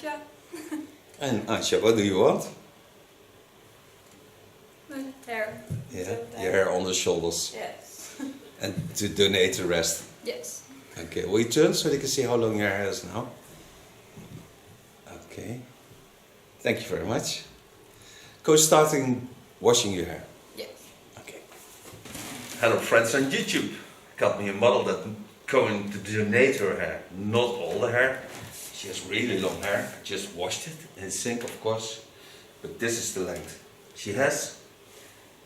Aisha. And Aisha, what do you want? My hair. Yeah, your hair on the shoulders. Yes. And to donate the rest. Yes. Okay, will you turn so they can see how long your hair is now? Okay. Thank you very much. Go starting washing your hair. Yes. Okay. Hello friends on YouTube. Got me a model that going to donate her hair. Not all the hair. She has really long hair. I just washed it in sink, of course. But this is the length she has.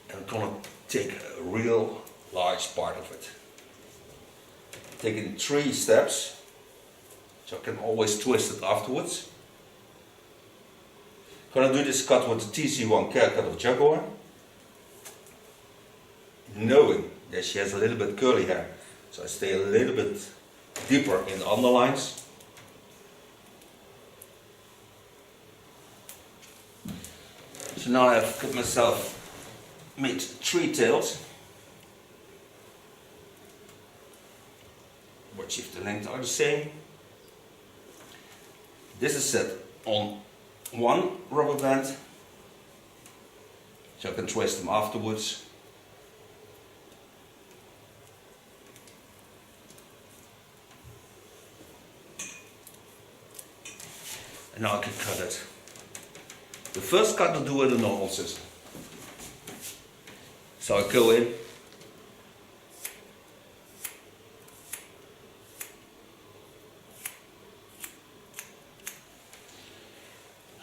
And I'm gonna take a real large part of it. Take it in 3 steps. So I can always twist it afterwards. Gonna do this cut with the TC1 haircut of Jaguar. Knowing that she has a little bit curly hair. So I stay a little bit deeper in the underlines. So now I've cut myself, made 3 tails. Watch if the lengths are the same. This is set on 1 rubber band. So I can twist them afterwards. And now I can cut it. The first cut I'll do with a normal scissor. So I go in.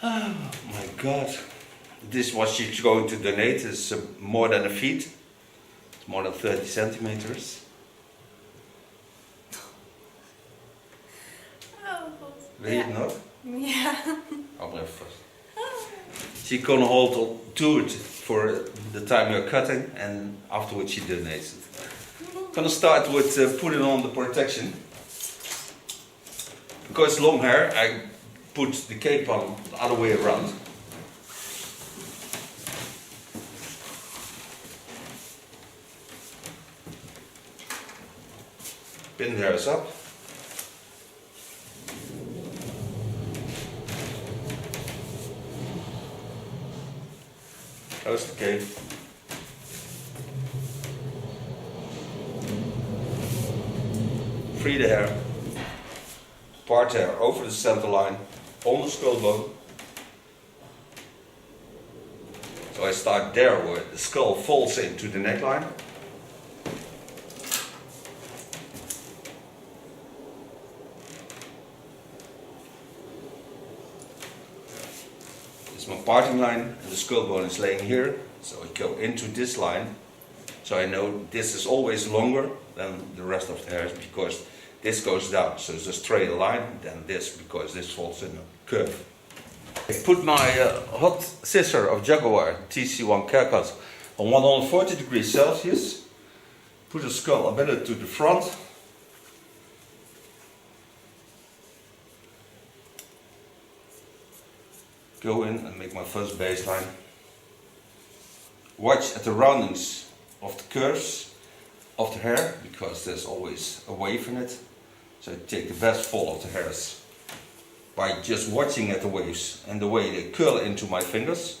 Oh my God. This what she's going to donate is more than a feet. It's more than 30 centimeters. Oh. Wil je het nog? Yeah. I'll blijven vast. She's gonna hold to it for the time you're cutting, and afterwards she donates it. Gonna start with putting on the protection. Because it's long hair, I put the cape on the other way around. Pin the hairs up. Close the cape. Free the hair. Part hair over the center line on the skull bone. So I start there where the skull falls into the neckline. My parting line, and the skull bone is laying here, so I go into this line, so I know this is always longer than the rest of the hairs because this goes down, so it's a straight line than this because this falls in a curve. I put my hot scissor of Jaguar TC1 haircut on 140 degrees Celsius, put the skull a bit to the front. Go in and make my first baseline. Watch at the roundings of the curves of the hair because there's always a wave in it. So I take the best fall of the hairs by just watching at the waves and the way they curl into my fingers.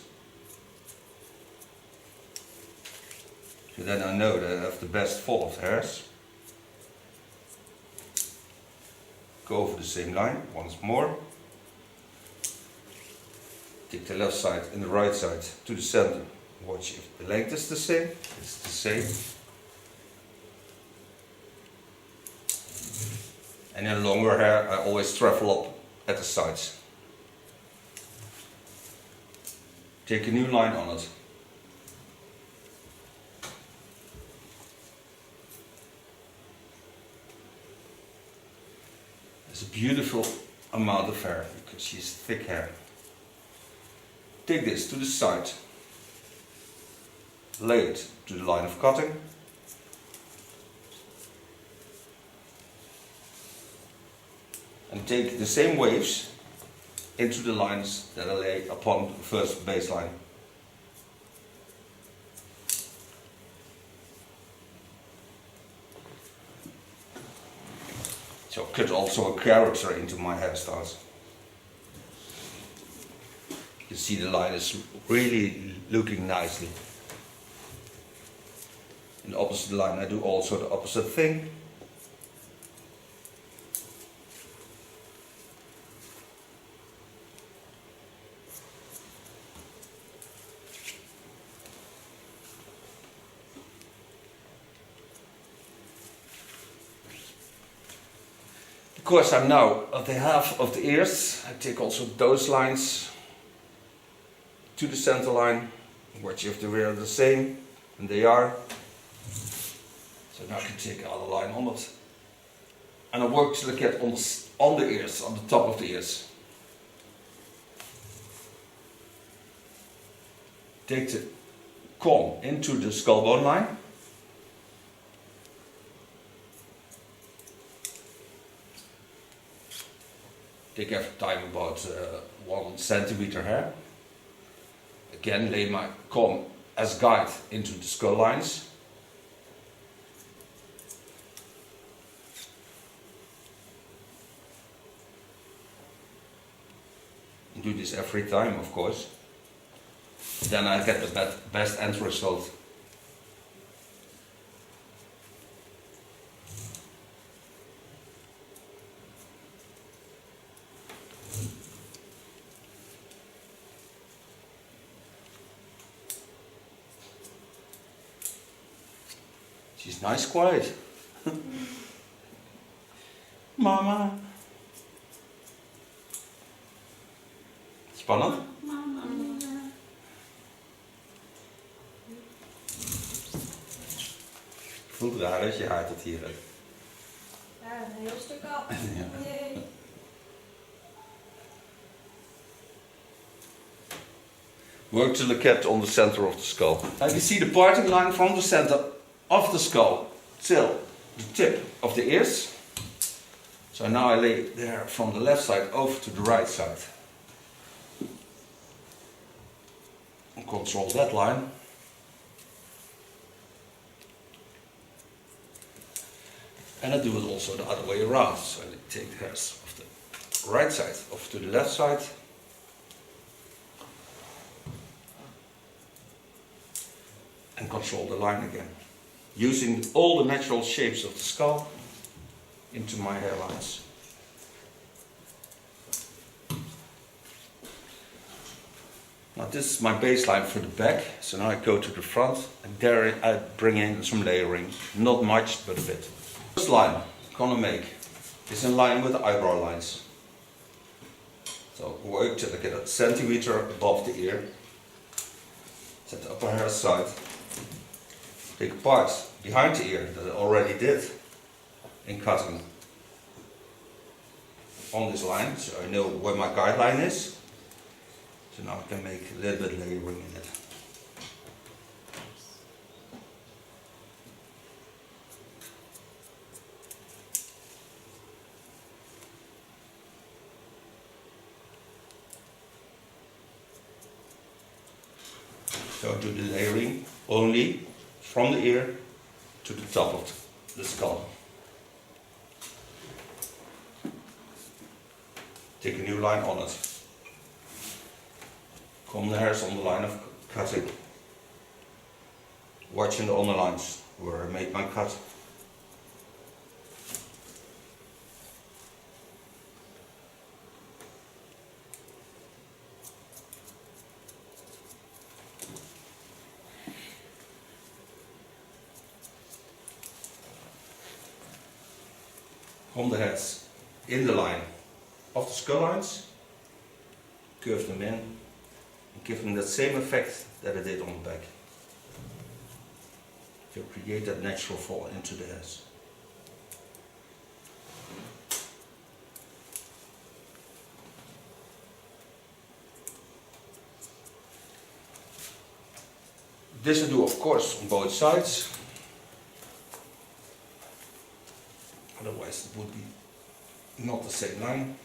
So then I know that I have the best fall of the hairs. Go over the same line once more. Take the left side and the right side to the center. Watch if the length is the same. It's the same. And in longer hair, I always travel up at the sides. Take a new line on it. It's a beautiful amount of hair because she's thick hair. Take this to the side, lay it to the line of cutting, and take the same waves into the lines that I lay upon the first baseline. So cut also a character into my hairstyles. You see the line is really looking nicely. In the opposite line I do also the opposite thing. Because I'm now at the half of the ears, I take also those lines to the center line, watch if they are the same, and they are. So now I can take the other line on it. And I work till I get on the ears, on the top of the ears. Take the comb into the skull bone line. Take every time about 1 centimeter hair. Again, lay my comb as guide into the skull lines. And do this every time, of course. Then I get the best end result. She's nice quiet. Mama. Spannend? Mama. Voelt raar als je haar tot hier hebt. Ja, een heel stuk af. Ja. Yay. Work till the cat on the center of the skull. Now you see the parting line from the center of the skull till the tip of the ears. So now I lay the hair from the left side over to the right side. And control that line. And I do it also the other way around. So I take the hairs of the right side over to the left side. And control the line again. Using all the natural shapes of the skull into my hairlines. Now this is my baseline for the back, so now I go to the front and there I bring in some layering. Not much, but a bit. First line I'm gonna make is in line with the eyebrow lines. So work till I get a centimeter above the ear. Set the upper hair aside. Take a part behind the ear that I already did in cutting on this line, so I know where my guideline is. So now I can make a little bit layering in it. So I do the layering only from the ear to the top of the skull. Take a new line on it. Comb the hairs on the line of cutting. Watching the underlines where I made my cut. Comb the heads in the line of the skull lines, curve them in, and give them that same effect that I did on the back. To create that natural fall into the heads. This I do of course on both sides. Otherwise it would be not the same line.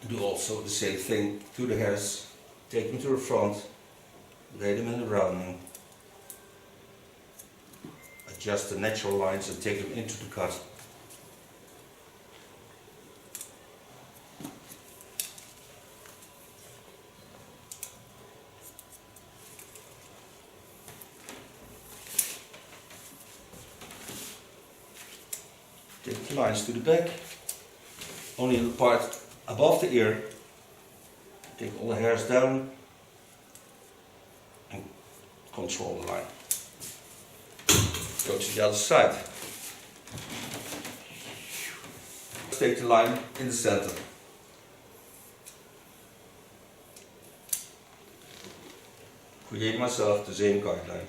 Do also the same thing to the hairs. Take them to the front, lay them in the rounding, adjust the natural lines and take them into the cut. Take the lines to the back, only the part above the ear. Take all the hairs down and control the line. Go to the other side. Take the line in the center. Create myself the same guideline.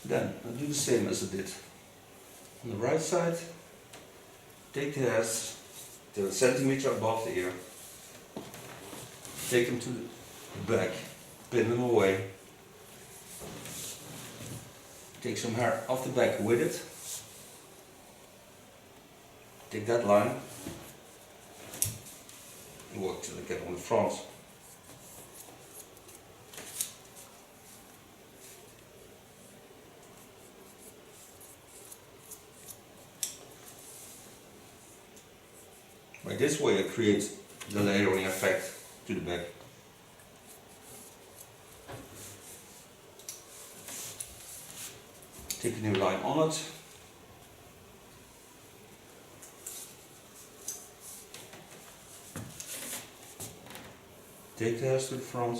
Then I'll do the same as I did. On the right side, take the hairs to a centimeter above the ear. Take them to the back, pin them away. Take some hair off the back with it. Take that line and work till I get on the front. By this way I create the layering effect to the back. Take a new line on it. Take the hairs to the front.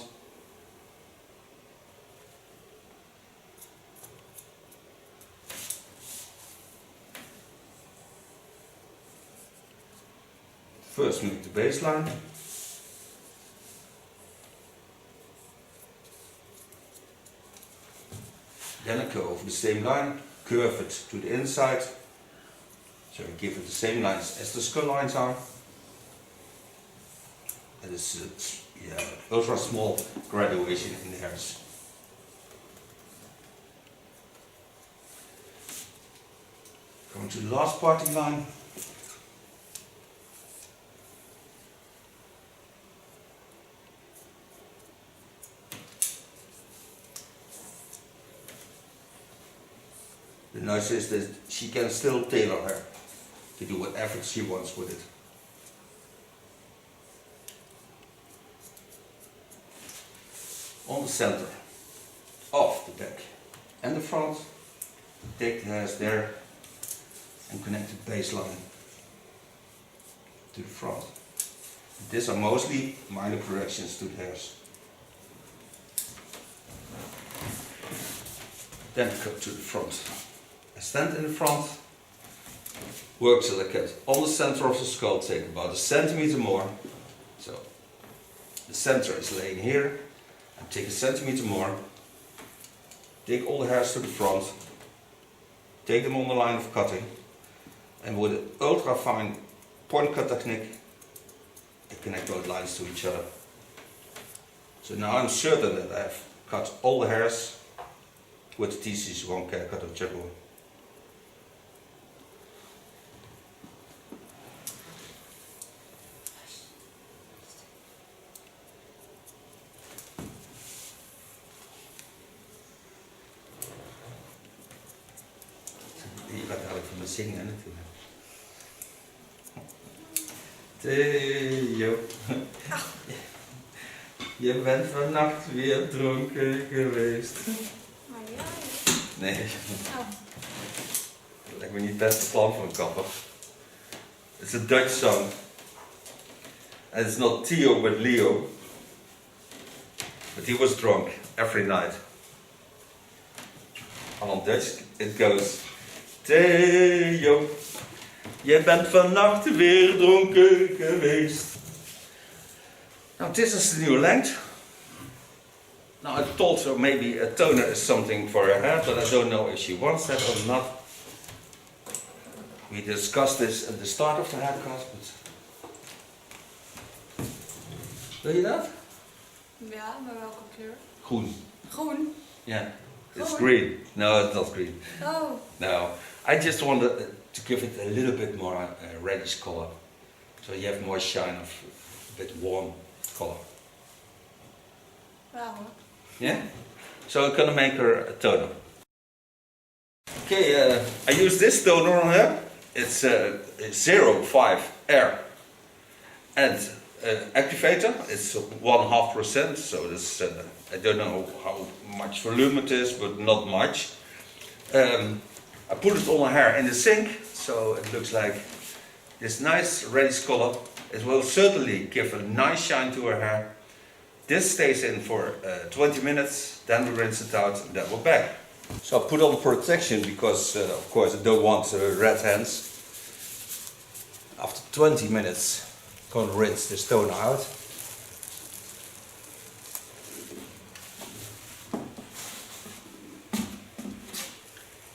First make the baseline. Then I go over the same line, curve it to the inside. So I give it the same lines as the skull lines are. And it's ultra small graduation in the hairs. Going to the last parting line. The nice is that she can still tailor her to do whatever she wants with it. On the center of the back and the front, take the hairs there and connect the baseline to the front. These are mostly minor corrections to the hairs. Then go to the front. I stand in the front, work till I get on the center of the skull, take about a centimeter more. So the center is laying here, and take a centimeter more. Take all the hairs to the front, take them on the line of cutting, and with an ultra fine point cut technique, I connect those lines to each other. So now I'm certain that I have cut all the hairs with the TC's one cut of Jaguar. Je gaat eigenlijk van me zingen natuurlijk. Theo, je bent vannacht weer dronken geweest. Maar ja. Nee, Oh. dat lijkt me niet het beste plan voor een kapper. It's a Dutch song. And it's not Theo but Leo. But he was drunk every night. And on Dutch it goes: Theo, je bent vannacht weer dronken geweest. Now this is the new length. Now I told her maybe a toner is something for her hair, but I don't know if she wants that or not. We discussed this at the start of the haircut, but... Wil je dat? Ja, maar welke kleur? Groen. Groen. Ja. It's Color? green. No, it's not green. Oh, No, I just wanted to give it a little bit more reddish color. So you have more shine of a bit warm color. wow. Yeah? So I'm gonna make her a toner. Okay, I use this toner on her. It's 0.5 air and activator. It's 1.5%, so this I don't know how much volume it is, but not much. I put it on her hair in the sink, so it looks like this nice reddish color. It will certainly give a nice shine to her hair. This stays in for 20 minutes, then we rinse it out, and then we're back. So I put on protection because, of course, I don't want red hands. After 20 minutes, I'm going to rinse this toner out.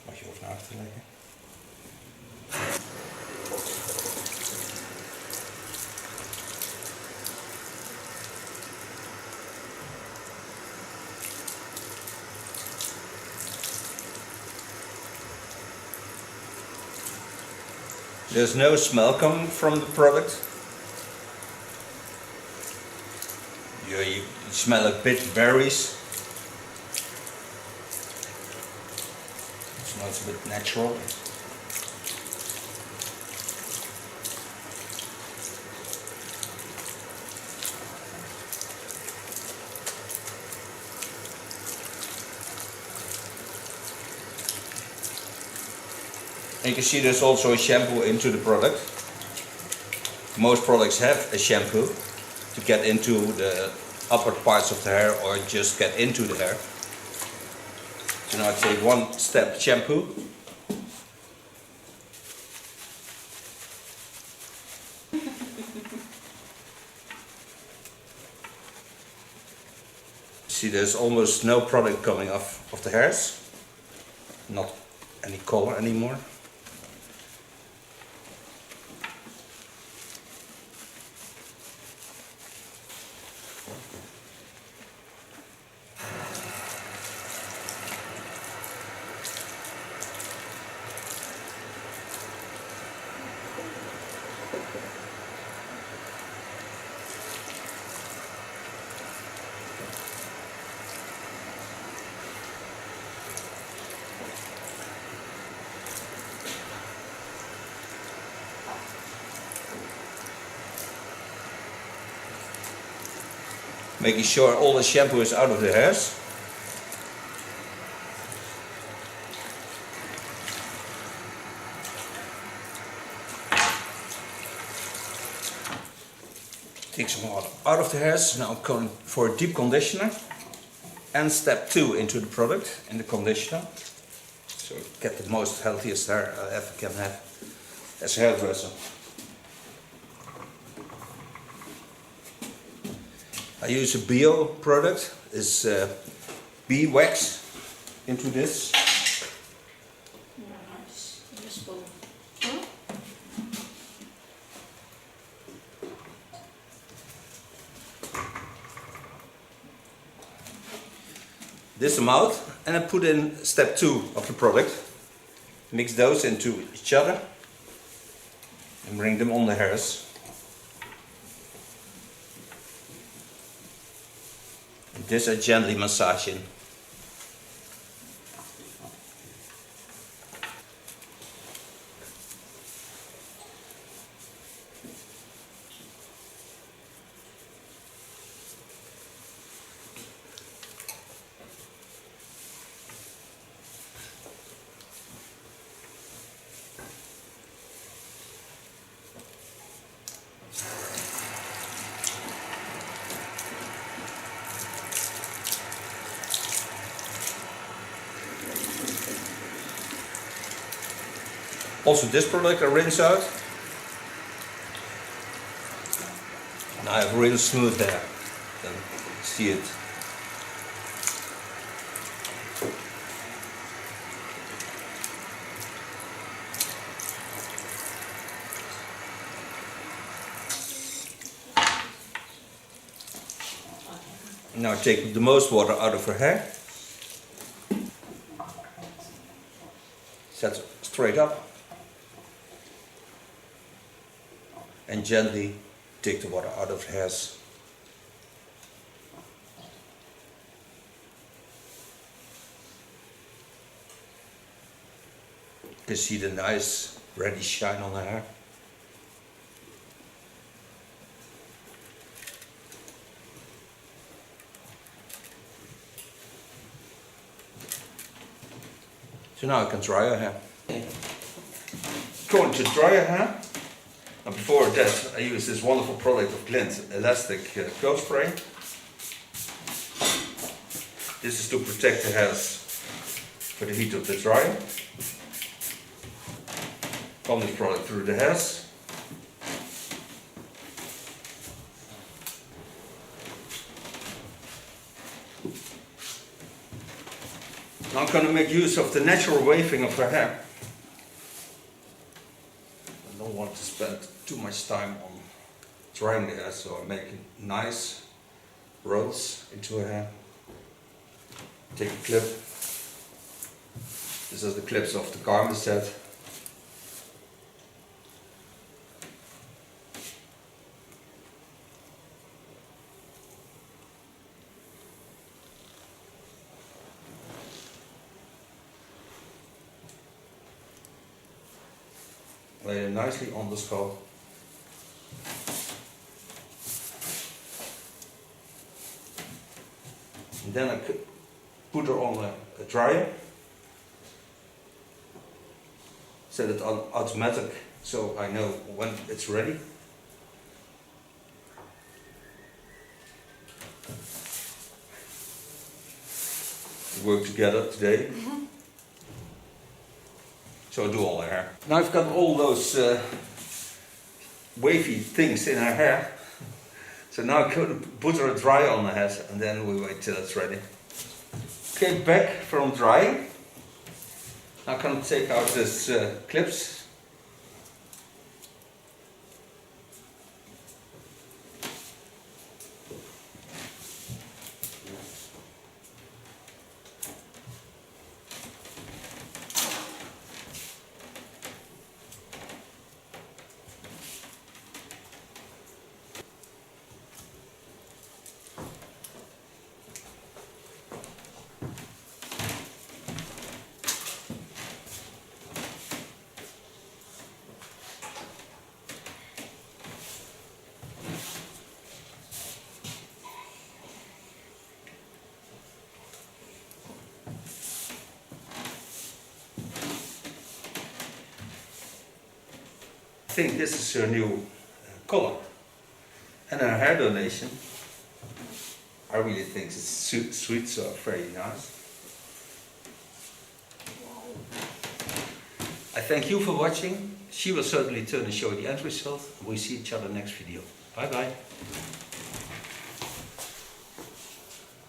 Mag je over achter leggen? There's no smell coming from the product. You smell a bit berries. It smells a bit natural. And you can see there's also a shampoo into the product. Most products have a shampoo to get into the upper parts of the hair or just get into the hair. So now I take 1 step shampoo. See, there's almost no product coming off of the hairs. Not any color anymore. Making sure all the shampoo is out of the hairs. Take some water out of the hairs. Now I'm going for a deep conditioner. And step 2 into the product, in the conditioner. So get the most healthiest hair I ever can have as a hairdresser. I use a bio product, it's bee wax into this. Nice. Useful. This amount, and I put in step 2 of the product. Mix those into each other and bring them on the hairs. This I gently massage in. Also this product I rinse out. And I have real smooth hair. You can see it. Now take the most water out of her hair. set straight up. And gently take the water out of the hairs. You can see the nice reddish shine on the hair. So now I can dry her hair. Going to dry her hair. And before that, I use this wonderful product of Glint Elastic Curl Spray. This is to protect the hairs for the heat of the dryer. Run this product through the hairs. Now I'm going to make use of the natural waving of her hair. I don't want to spend too much time on drying the hair, so I'm making nice rolls into her hair. Take a clip. This is the clips of the garment set. Lay it nicely on the scalp. And then I put her on a dryer. Set it on automatic so I know when it's ready. We work together today. So I do all her hair. Now I've got all those wavy things in her hair. So now I'm going to put her dry on the head and then we wait till it's ready. Okay, back from drying. Now I'm going to take out these clips. I think this is her new color. And her hair donation, I really think it's sweet, so very nice. I thank you for watching. She will certainly turn and show the end result. We'll see each other next video. Bye bye.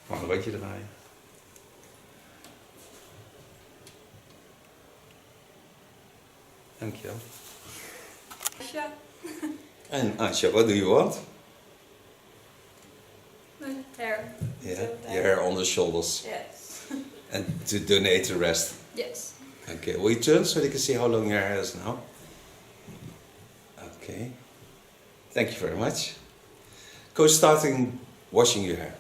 Mag een beetje draaien. Dankjewel. Aisha. And Aisha, what do you want? My hair. Yeah, your hair on the shoulders. Yes. And to donate the rest. Yes. Okay, will you turn so they can see how long your hair is now? Okay. Thank you very much. Go starting washing your hair.